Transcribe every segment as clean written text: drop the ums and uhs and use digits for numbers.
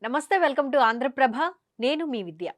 నమస్తే, welcome to Andhraprabha. నేను మీ విద్య.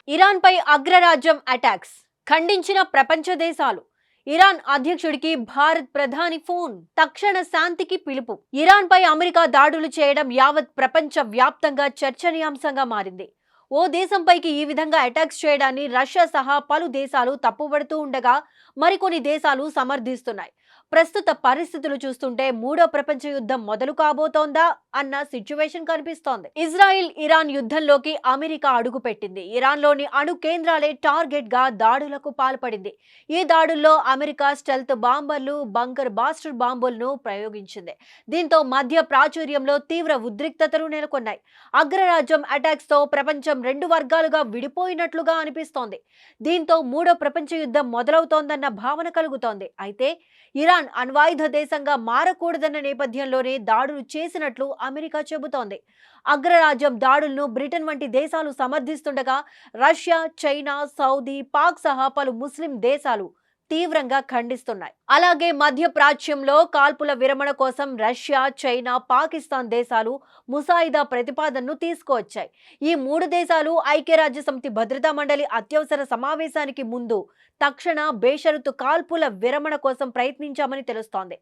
Iran పై అగ్రరాజ్యం అటాక్స్ ఖండించిన ప్రపంచ దేశాలు. ఇరాన్ అధ్యక్షుడికి భారత్ ప్రధాని ఫోన్. తక్షణ శాంతికి పిలుపు. ఇరాన్ పై అమెరికా దాడులు చేయడం యావత్ ప్రపంచ వ్యాప్తంగా చర్చనీయాంశంగా మారింది. ఓ దేశంపైకి ఈ విధంగా అటాక్స్ చేయడాన్ని రష్యా సహా పలు దేశాలు తప్పుపడుతూ ఉండగా మరికొన్ని దేశాలు సమర్థిస్తున్నాయి. ప్రస్తుత పరిస్థితులు చూస్తుంటే మూడో ప్రపంచ యుద్ధం మొదలు కాబోతోందా అన్న సిచ్యువేషన్ కనిపిస్తోంది. ఇజ్రాయిల్ ఇరాన్ యుద్ధంలోకి అమెరికా అడుగుపెట్టింది. ఇరాన్లోని అణు కేంద్రాలే టార్గెట్ గా దాడులకు పాల్పడింది. ఈ దాడుల్లో అమెరికా స్టెల్త్ బాంబర్లు, బంకర్ బాస్టర్ బాంబులను ప్రయోగించింది. దీంతో మధ్య ప్రాచుర్యంలో తీవ్ర ఉద్రిక్తతలు నెలకొన్నాయి. అగ్రరాజ్యం అటాక్స్ తో ప్రపంచం రెండు వర్గాలుగా విడిపోయినట్లుగా అనిపిస్తోంది. దీంతో మూడో ప్రపంచ యుద్ధం మొదలవుతోందన్న భావన కలుగుతోంది. అయితే ఇరాన్ అణ్వాయుధ దేశంగా మారకూడదన్న నేపథ్యంలోనే దాడులు చేసినట్లు అమెరికా చెబుతోంది. అగ్రరాజ్యం దాడులను బ్రిటన్ వంటి దేశాలు సమర్థిస్తుండగా రష్యా, చైనా, సౌదీ, పాక్ సహా పలు ముస్లిం దేశాలు తీవ్రంగా ఖండిస్తున్నాయి. అలాగే మధ్య ప్రాచ్యంలో కాల్పుల విరమణ కోసం రష్యా, చైనా, పాకిస్తాన్ దేశాలు ముసాయిదా ప్రతిపాదనను తీసుకువచ్చాయి. ఈ మూడు దేశాలు ఐక్యరాజ్యసమితి భద్రతా మండలి అత్యవసర సమావేశానికి ముందు తక్షణ బేషరతు కాల్పుల విరమణ కోసం ప్రయత్నించామని తెలుస్తోంది.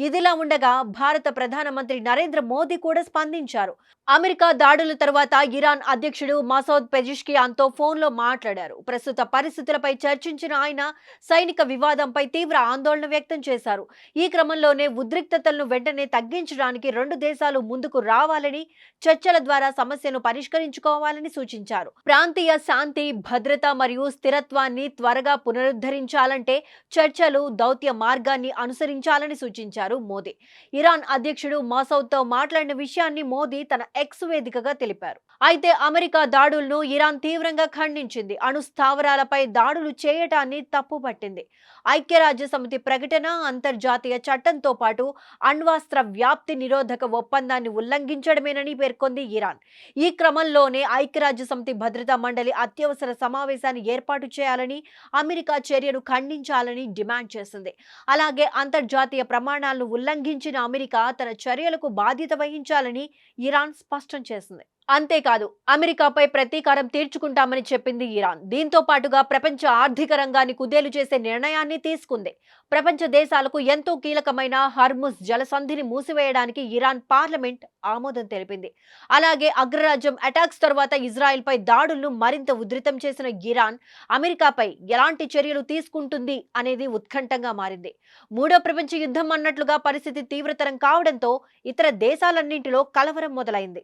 ఇదిలా ఉండగా భారత ప్రధానమంత్రి నరేంద్ర మోదీ కూడా స్పందించారు. అమెరికా దాడుల తర్వాత ఇరాన్ అధ్యక్షుడు మసౌద్ పెజిష్కియాన్తో ఫోన్లో మాట్లాడారు. ప్రస్తుత పరిస్థితులపై చర్చించిన ఆయన సైనిక వివాదంపై తీవ్ర ఆందోళన వ్యక్తం చేశారు. ఈ క్రమంలోనే ఉద్రిక్తతలను వెంటనే తగ్గించడానికి రెండు దేశాలు ముందుకు రావాలని, చర్చల ద్వారా సమస్యను పరిష్కరించుకోవాలని సూచించారు. ప్రాంతీయ శాంతి, భద్రత మరియు స్థిరత్వాన్ని త్వరగా పునరుద్ధరించాలంటే చర్చలు, దౌత్య మార్గాన్ని అనుసరించాలని సూచించారు మోదీ. ఇరాన్ అధ్యక్షుడు మసౌద్తో మాట్లాడిన విషయాన్ని మోదీ తన ఎక్స్ వేదికగా తెలిపారు. అయితే అమెరికా దాడులను ఇరాన్ తీవ్రంగా ఖండించింది. అణు స్థావరాలపై దాడులు చేయటాన్ని తప్పుపట్టింది. ఐక్యరాజ్యసమితి ప్రకటన, అంతర్జాతీయ చట్టంతో పాటు అణ్వాస్త్ర వ్యాప్తి నిరోధక ఒప్పందాన్ని ఉల్లంఘించడమేనని పేర్కొంది ఇరాన్. ఈ క్రమంలోనే ఐక్యరాజ్యసమితి భద్రతా మండలి అత్యవసర సమావేశాన్ని ఏర్పాటు చేయాలని, అమెరికా చర్యను ఖండించాలని డిమాండ్ చేసింది. అలాగే అంతర్జాతీయ ప్రమాణాలను ఉల్లంఘించిన అమెరికా తన చర్యలకు బాధ్యత వహించాలని ఇరాన్ స్పష్టం చేసింది. అంతేకాదు, అమెరికాపై ప్రతీకారం తీర్చుకుంటామని చెప్పింది ఇరాన్. దీంతో పాటుగా ప్రపంచ ఆర్థిక రంగాన్ని కుదేలు చేసే నిర్ణయాన్ని తీసుకుంది. ప్రపంచ దేశాలకు ఎంతో కీలకమైన హర్ముజ్ జలసంధిని మూసివేయడానికి ఇరాన్ పార్లమెంట్ ఆమోదం తెలిపింది. అలాగే అగ్రరాజ్యం అటాక్స్ తర్వాత ఇజ్రాయెల్ పై దాడులను మరింత ఉధృతం చేసిన ఇరాన్ అమెరికాపై ఎలాంటి చర్యలు తీసుకుంటుంది అనేది ఉత్కంఠంగా మారింది. మూడో ప్రపంచ యుద్ధం అన్నట్లుగా పరిస్థితి తీవ్రతరం కావడంతో ఇతర దేశాలన్నింటిలో కలవరం మొదలైంది.